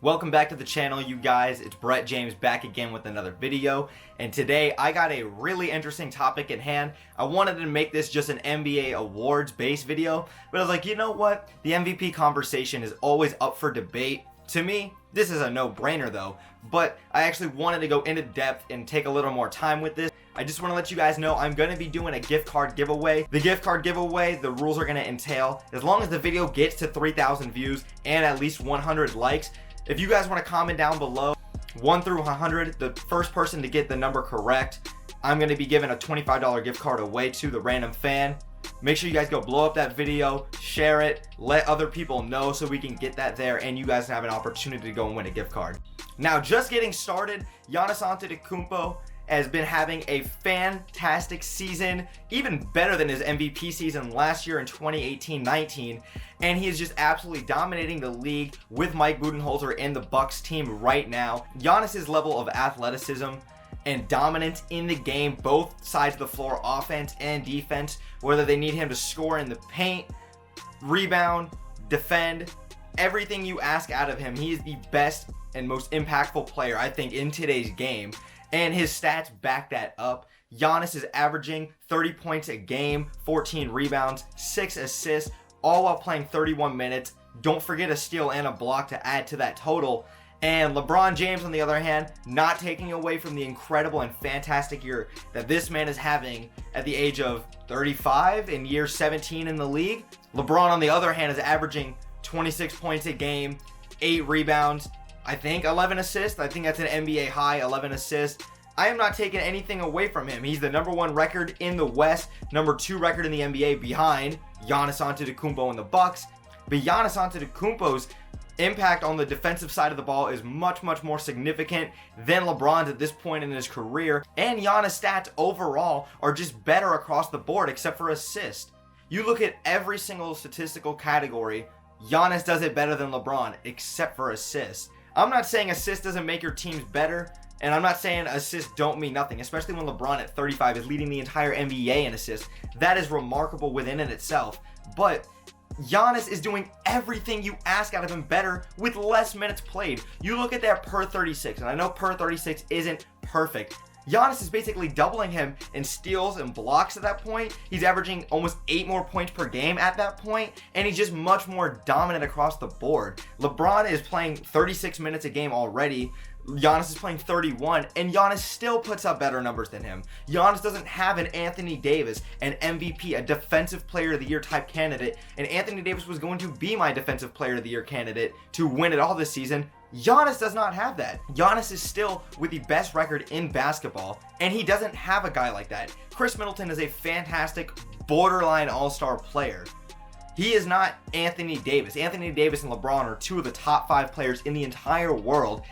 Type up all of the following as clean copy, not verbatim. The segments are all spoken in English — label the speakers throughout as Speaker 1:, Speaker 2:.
Speaker 1: Welcome back to the channel, you guys. It's Brett James back again with another video, and today I got a really interesting topic at hand. I wanted to make this just an NBA awards based video, but I was like, you know what? The MVP conversation is always up for debate. To me, this is a no-brainer though, but I actually wanted to go into depth and take a little more time with this. I just want to let you guys know I'm going to be doing a gift card giveaway. The gift card giveaway, the rules are going to entail, as long as the video gets to 3,000 views and at least 100 likes, if you guys want to comment down below 1 through 100, the first person to get the number correct, I'm going to be giving a $25 gift card away to the random fan. Make sure you guys go blow up that video, share it, let other people know so we can get that there and you guys have an opportunity to go and win a gift card. Now, just getting started, Giannis Antetokounmpo has been having a fantastic season, even better than his MVP season last year in 2018-19, and he is just absolutely dominating the league with Mike Budenholzer and the Bucks team right now. Giannis's level of athleticism and dominance in the game, both sides of the floor, offense and defense, whether they need him to score in the paint, rebound, defend, everything you ask out of him, he is the best and most impactful player, I think, in today's game. And his stats back that up. Giannis is averaging 30 points a game, 14 rebounds, 6 assists, all while playing 31 minutes. Don't forget a steal and a block to add to that total. And LeBron James, on the other hand, not taking away from the incredible and fantastic year that this man is having at the age of 35 in year 17 in the league. LeBron, on the other hand, is averaging 26 points a game, 8 rebounds, I think 11 assists. I think that's an NBA high, 11 assists. I am not taking anything away from him. He's the number 1 record in the West, number 2 record in the NBA behind Giannis Antetokounmpo and the Bucks. But Giannis Antetokounmpo's impact on the defensive side of the ball is much more significant than LeBron's at this point in his career. And Giannis' stats overall are just better across the board except for assists. You look at every single statistical category, Giannis does it better than LeBron except for assists. I'm not saying assists doesn't make your teams better, and I'm not saying assists don't mean nothing, especially when LeBron at 35 is leading the entire NBA in assists. That is remarkable within and itself. But Giannis is doing everything you ask out of him better with less minutes played. You look at that per 36, and I know per 36 isn't perfect. Giannis is basically doubling him in steals and blocks at that point. He's averaging almost 8 more points per game at that point, and he's just much more dominant across the board. LeBron is playing 36 minutes a game already. Giannis is playing 31, and Giannis still puts up better numbers than him. Giannis doesn't have an Anthony Davis, an MVP, a Defensive Player of the Year type candidate, and Anthony Davis was going to be my Defensive Player of the Year candidate to win it all this season. Giannis does not have that. Giannis is still with the best record in basketball, and he doesn't have a guy like that. Chris Middleton is a fantastic borderline all-star player. He is not Anthony Davis. Anthony Davis and LeBron are 2 of the top 5 players in the entire world,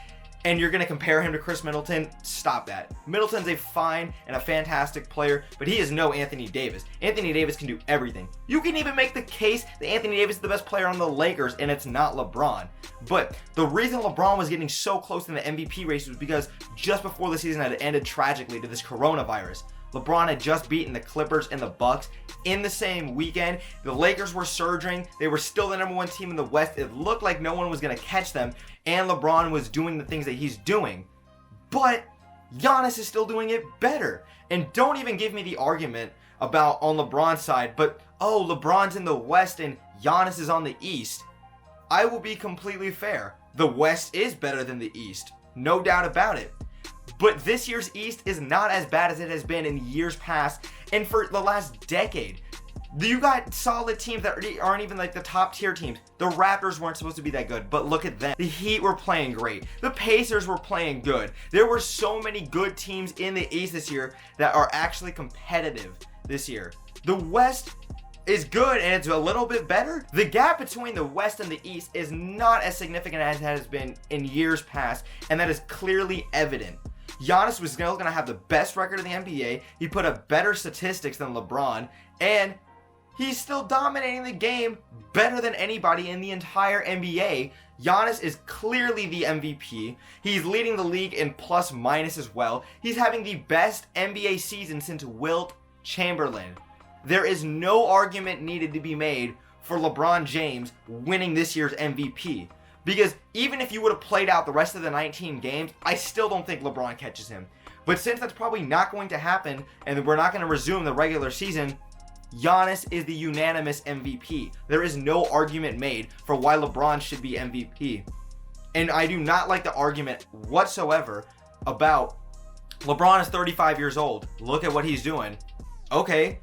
Speaker 1: and you're going to compare him to Chris Middleton? Stop that. Middleton's a fine and a fantastic player, but he is no Anthony Davis. Anthony Davis can do everything. You can even make the case that Anthony Davis is the best player on the Lakers, and it's not LeBron. But the reason LeBron was getting so close in the MVP race was because just before the season had ended tragically to this coronavirus, LeBron had just beaten the Clippers and the Bucks in the same weekend. The Lakers were surging. They were still the number 1 team in the West. It looked like no one was going to catch them, and LeBron was doing the things that he's doing. But Giannis is still doing it better. And don't even give me the argument about on LeBron's side, but oh, LeBron's in the West and Giannis is on the East. I will be completely fair. The West is better than the East. No doubt about it. But this year's East is not as bad as it has been in years past and for the last decade. You got solid teams that aren't even like the top tier teams. The Raptors weren't supposed to be that good, but look at them. The Heat were playing great. The Pacers were playing good. There were so many good teams in the East this year that are actually competitive this year. The West is good and it's a little bit better. The gap between the West and the East is not as significant as it has been in years past, and that is clearly evident. Giannis was still going to have the best record in the NBA. He put up better statistics than LeBron, and he's still dominating the game better than anybody in the entire NBA. Giannis is clearly the MVP. He's leading the league in plus minus as well. He's having the best NBA season since Wilt Chamberlain. There is no argument needed to be made for LeBron James winning this year's MVP. Because even if you would have played out the rest of the 19 games, I still don't think LeBron catches him. But since that's probably not going to happen, and we're not going to resume the regular season, Giannis is the unanimous MVP. There is no argument made for why LeBron should be MVP. And I do not like the argument whatsoever about LeBron is 35 years old. Look at what he's doing. Okay,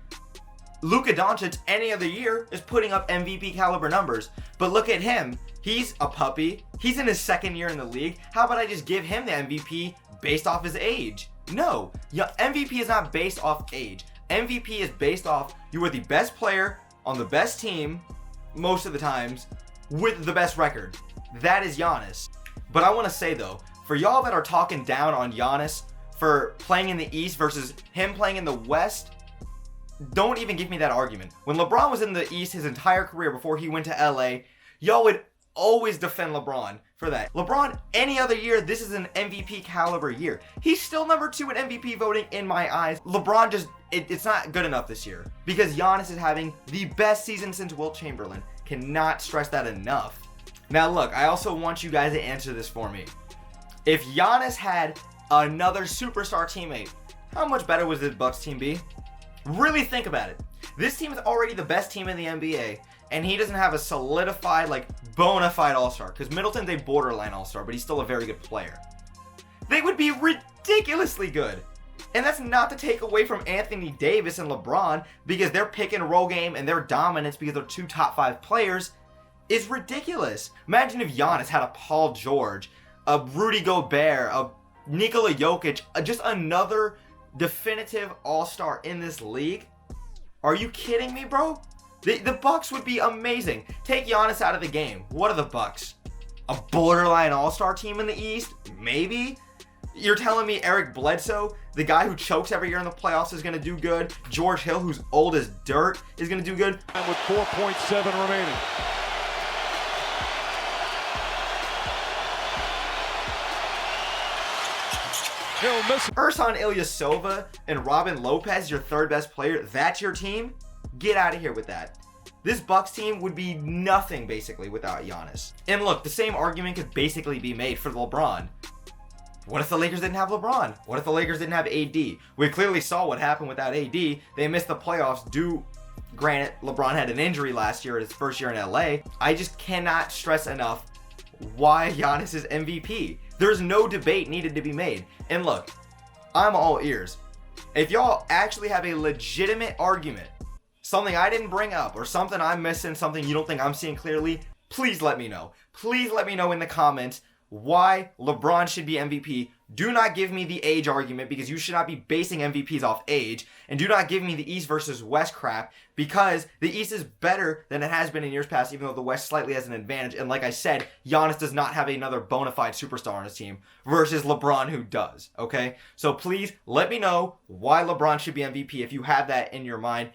Speaker 1: Luka Doncic any other year is putting up MVP caliber numbers. But look at him. He's a puppy. He's in his second year in the league. How about I just give him the MVP based off his age? No, MVP is not based off age. MVP is based off you are the best player on the best team most of the times with the best record. That is Giannis. But I want to say though, for y'all that are talking down on Giannis for playing in the East versus him playing in the West, don't even give me that argument. When LeBron was in the East his entire career before he went to LA, y'all would always defend LeBron for that. LeBron, any other year, this is an MVP caliber year. He's still number 2 in MVP voting in my eyes. LeBron just, it's not good enough this year because Giannis is having the best season since Wilt Chamberlain. Cannot stress that enough. Now look, I also want you guys to answer this for me. If Giannis had another superstar teammate, how much better would this Bucks team be? Really think about it. This team is already the best team in the NBA, and he doesn't have a solidified, like, bona fide all-star. Because Middleton's a borderline all-star, but he's still a very good player. They would be ridiculously good. And that's not to take away from Anthony Davis and LeBron, because their pick and roll game and their dominance, because they're 2 top 5 players, is ridiculous. Imagine if Giannis had a Paul George, a Rudy Gobert, a Nikola Jokic, just another definitive all-star in this league. Are you kidding me, bro? The Bucks would be amazing. Take Giannis out of the game. What are the Bucks? A borderline all-star team in the East? Maybe? You're telling me Eric Bledsoe, the guy who chokes every year in the playoffs, is going to do good? George Hill, who's old as dirt, is going to do good?
Speaker 2: And with 4.7 remaining.
Speaker 1: Ersan Ilyasova and Robin Lopez, your third best player, that's your team? Get out of here with that. This Bucks team would be nothing basically without Giannis. And look, the same argument could basically be made for LeBron. What if the Lakers didn't have LeBron? What if the Lakers didn't have AD? We clearly saw what happened without AD. They missed the playoffs granted, LeBron had an injury last year, his first year in LA. I just cannot stress enough why Giannis is MVP. There's no debate needed to be made. And look, I'm all ears. If y'all actually have a legitimate argument, something I didn't bring up, or something I'm missing, something you don't think I'm seeing clearly, please let me know. Please let me know in the comments why LeBron should be MVP. Do not give me the age argument, because you should not be basing MVPs off age. And do not give me the East versus West crap, because the East is better than it has been in years past, even though the West slightly has an advantage. And like I said, Giannis does not have another bona fide superstar on his team versus LeBron, who does, okay? So please let me know why LeBron should be MVP if you have that in your mind.